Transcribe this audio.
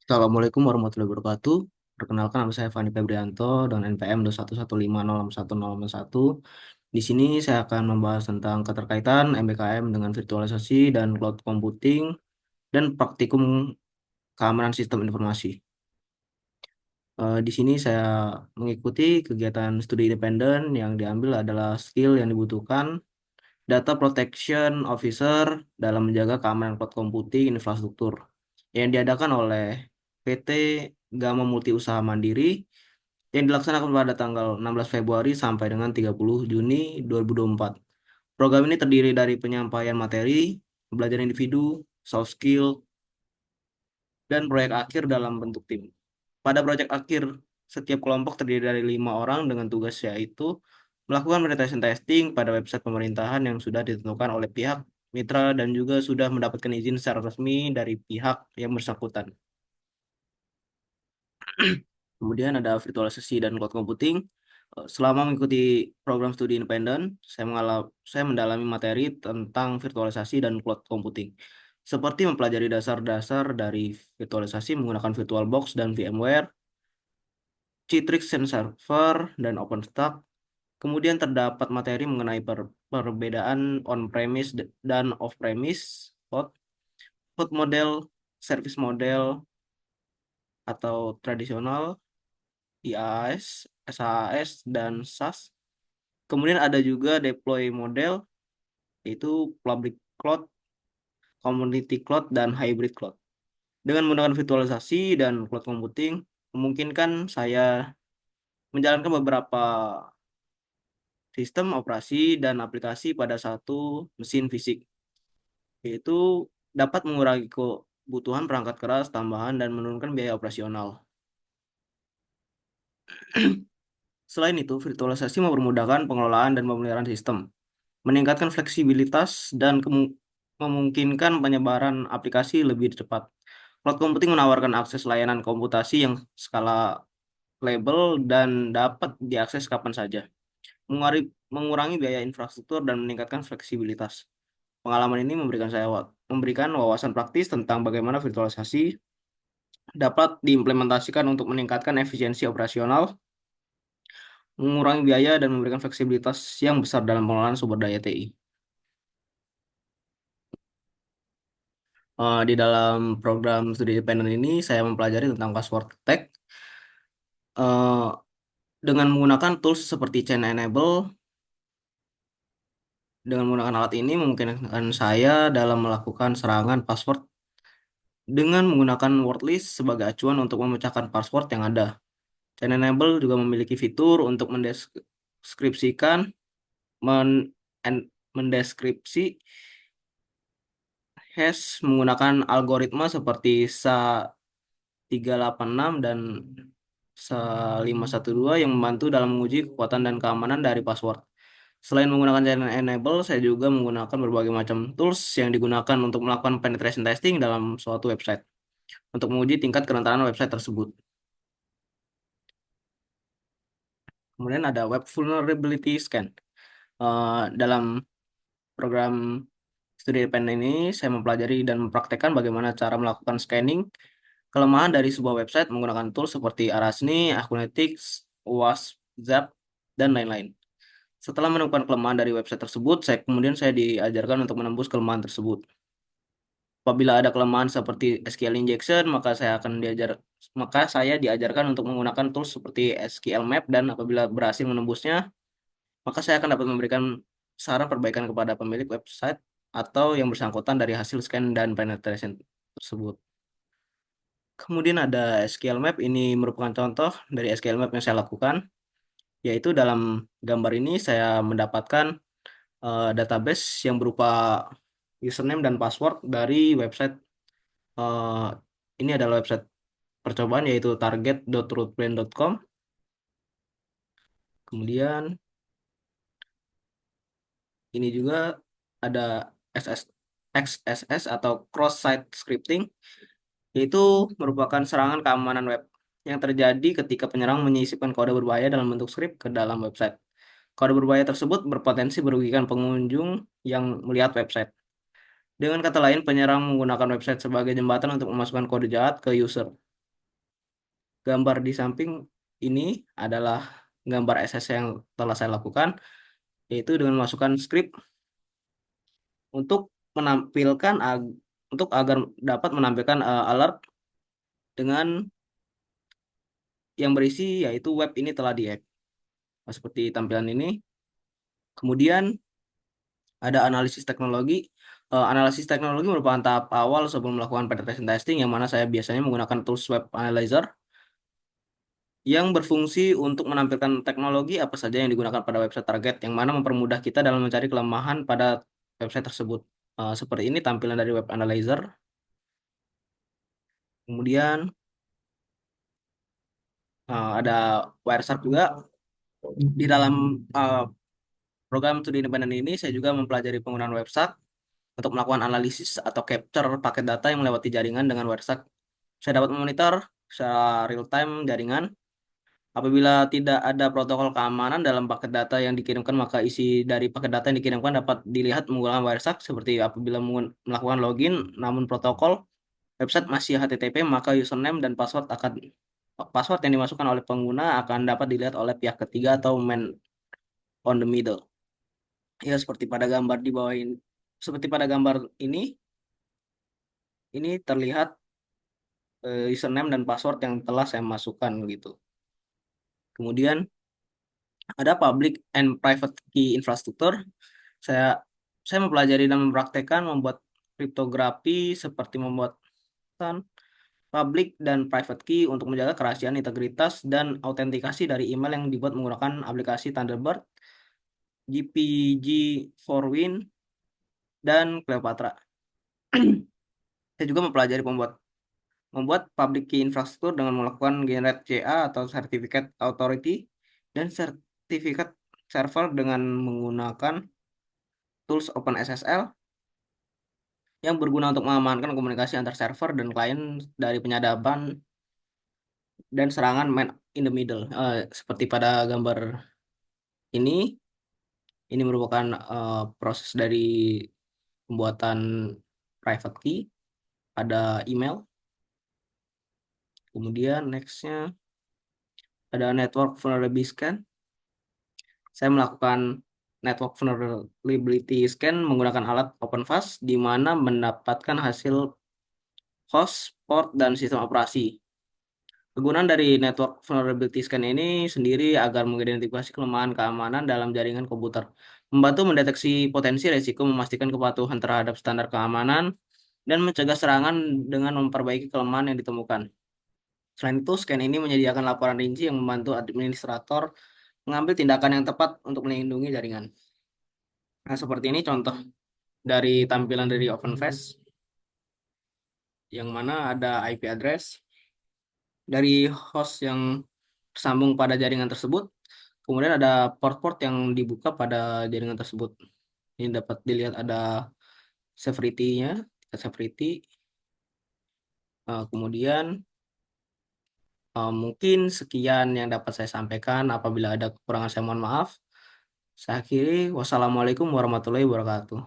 Assalamualaikum warahmatullahi wabarakatuh. Perkenalkan nama saya Fani Febrianto dengan NPM 211506101. Di sini saya akan membahas tentang keterkaitan MBKM dengan virtualisasi dan cloud computing dan praktikum keamanan sistem informasi. Di sini saya mengikuti kegiatan studi independen yang diambil adalah skill yang dibutuhkan Data Protection Officer dalam menjaga keamanan cloud computing infrastruktur yang diadakan oleh PT Gama Multi Usaha Mandiri yang dilaksanakan pada tanggal 16 Februari sampai dengan 30 Juni 2024. Program ini terdiri dari penyampaian materi, belajar individu, soft skill, dan proyek akhir dalam bentuk tim. Pada proyek akhir, setiap kelompok terdiri dari 5 orang dengan tugas yaitu melakukan penetration testing pada website pemerintahan yang sudah ditentukan oleh pihak mitra dan juga sudah mendapatkan izin secara resmi dari pihak yang bersangkutan. Kemudian ada virtualisasi dan cloud computing. Selama mengikuti program studi independen, saya mendalami materi tentang virtualisasi dan cloud computing. Seperti mempelajari dasar-dasar dari virtualisasi menggunakan VirtualBox dan VMware, Citrix and Server, dan OpenStack. Kemudian terdapat materi mengenai perbedaan on-premise dan off-premise, cloud, cloud model, service model, atau tradisional, IaaS, SaaS, dan SaaS. Kemudian ada juga deploy model, yaitu public cloud, community cloud, dan hybrid cloud. Dengan menggunakan virtualisasi dan cloud computing, memungkinkan saya menjalankan beberapa sistem operasi dan aplikasi pada satu mesin fisik, yaitu dapat mengurangi kebutuhan perangkat keras tambahan dan menurunkan biaya operasional. Selain itu, virtualisasi mempermudahkan pengelolaan dan pemeliharaan sistem, meningkatkan fleksibilitas dan memungkinkan penyebaran aplikasi lebih cepat. Cloud computing menawarkan akses layanan komputasi yang skala label dan dapat diakses kapan saja, mengurangi biaya infrastruktur dan meningkatkan fleksibilitas. Pengalaman ini memberikan wawasan praktis tentang bagaimana virtualisasi dapat diimplementasikan untuk meningkatkan efisiensi operasional, mengurangi biaya, dan memberikan fleksibilitas yang besar dalam pengelolaan sumber daya TI. Di dalam program studi independen ini, saya mempelajari tentang password attack eh, dengan menggunakan tools seperti Chain Enable. Dengan menggunakan alat ini memungkinkan saya dalam melakukan serangan password dengan menggunakan word list sebagai acuan untuk memecahkan password yang ada. Chain Enable juga memiliki fitur untuk mendeskripsikan, mendeskripsi hash menggunakan algoritma seperti SHA-386 dan SHA-512 yang membantu dalam menguji kekuatan dan keamanan dari password. Selain menggunakan Channel Enable, saya juga menggunakan berbagai macam tools yang digunakan untuk melakukan penetration testing dalam suatu website untuk menguji tingkat kerentanan website tersebut. Kemudian ada Web Vulnerability Scan. Dalam program studi independen ini, saya mempelajari dan mempraktekkan bagaimana cara melakukan scanning kelemahan dari sebuah website menggunakan tools seperti Arasni, Acunetics, Wasp, Zap, dan lain-lain. Setelah menemukan kelemahan dari website tersebut, saya diajarkan untuk menembus kelemahan tersebut. Apabila ada kelemahan seperti SQL injection, maka saya diajarkan untuk menggunakan tools seperti SQL Map, dan apabila berhasil menembusnya, maka saya akan dapat memberikan saran perbaikan kepada pemilik website atau yang bersangkutan dari hasil scan dan penetration tersebut. Kemudian ada SQL Map, ini merupakan contoh dari SQL Map yang saya lakukan, yaitu dalam gambar ini saya mendapatkan database yang berupa username dan password dari website. eh, ini adalah website percobaan yaitu target.rootbrain.com. Kemudian ini juga ada SS, XSS atau cross-site scripting, yaitu merupakan serangan keamanan web yang terjadi ketika penyerang menyisipkan kode berbahaya dalam bentuk script ke dalam website. Kode berbahaya tersebut berpotensi merugikan pengunjung yang melihat website. Dengan kata lain, penyerang menggunakan website sebagai jembatan untuk memasukkan kode jahat ke user. Gambar di samping ini adalah gambar SS yang telah saya lakukan, yaitu dengan memasukkan script untuk menampilkan untuk agar dapat menampilkan alert dengan yang berisi yaitu web ini telah di-hack. Nah, seperti tampilan ini. Kemudian ada analisis teknologi. Analisis teknologi merupakan tahap awal sebelum melakukan penetration testing, yang mana saya biasanya menggunakan tools web analyzer yang berfungsi untuk menampilkan teknologi apa saja yang digunakan pada website target, yang mana mempermudah kita dalam mencari kelemahan pada website tersebut. Seperti ini tampilan dari web analyzer. Kemudian ada Wireshark juga. Di dalam program studi independen ini, saya juga mempelajari penggunaan Wireshark untuk melakukan analisis atau capture paket data yang melewati jaringan dengan Wireshark. Saya dapat memonitor secara real time jaringan. Apabila tidak ada protokol keamanan dalam paket data yang dikirimkan, maka isi dari paket data yang dikirimkan dapat dilihat menggunakan Wireshark. Seperti apabila melakukan login, namun protokol website masih HTTP, maka username dan password yang dimasukkan oleh pengguna akan dapat dilihat oleh pihak ketiga atau man on the middle. Ya, seperti pada gambar di bawah ini. Seperti pada gambar ini terlihat username dan password yang telah saya masukkan gitu. Kemudian ada public and private key infrastructure. Saya saya mempelajari dan mempraktekkan membuat kriptografi seperti membuat public dan private key untuk menjaga kerahasiaan, integritas, dan autentikasi dari email yang dibuat menggunakan aplikasi Thunderbird, GPG4Win, dan Cleopatra. Saya juga mempelajari membuat public key infrastructure dengan melakukan generate CA atau Certificate Authority dan sertifikat server dengan menggunakan tools OpenSSL yang berguna untuk mengamankan komunikasi antar server dan klien dari penyadapan dan serangan man in the middle. Seperti pada gambar ini, ini merupakan proses dari pembuatan private key pada email. Kemudian nextnya ada network vulnerability scan. Saya melakukan network vulnerability scan menggunakan alat OpenVAS, di mana mendapatkan hasil host, port, dan sistem operasi. Kegunaan dari network vulnerability scan ini sendiri agar mengidentifikasi kelemahan keamanan dalam jaringan komputer, membantu mendeteksi potensi risiko, memastikan kepatuhan terhadap standar keamanan, dan mencegah serangan dengan memperbaiki kelemahan yang ditemukan. Selain itu, scan ini menyediakan laporan rinci yang membantu administrator mengambil tindakan yang tepat untuk melindungi jaringan. Nah, seperti ini contoh dari tampilan dari OpenVAS, yang mana ada IP address dari host yang tersambung pada jaringan tersebut. Kemudian ada port-port yang dibuka pada jaringan tersebut. Ini dapat dilihat ada severity-nya, tingkat severity. Kemudian mungkin sekian yang dapat saya sampaikan. Apabila ada kekurangan, saya mohon maaf. Saya akhiri. Wassalamualaikum warahmatullahi wabarakatuh.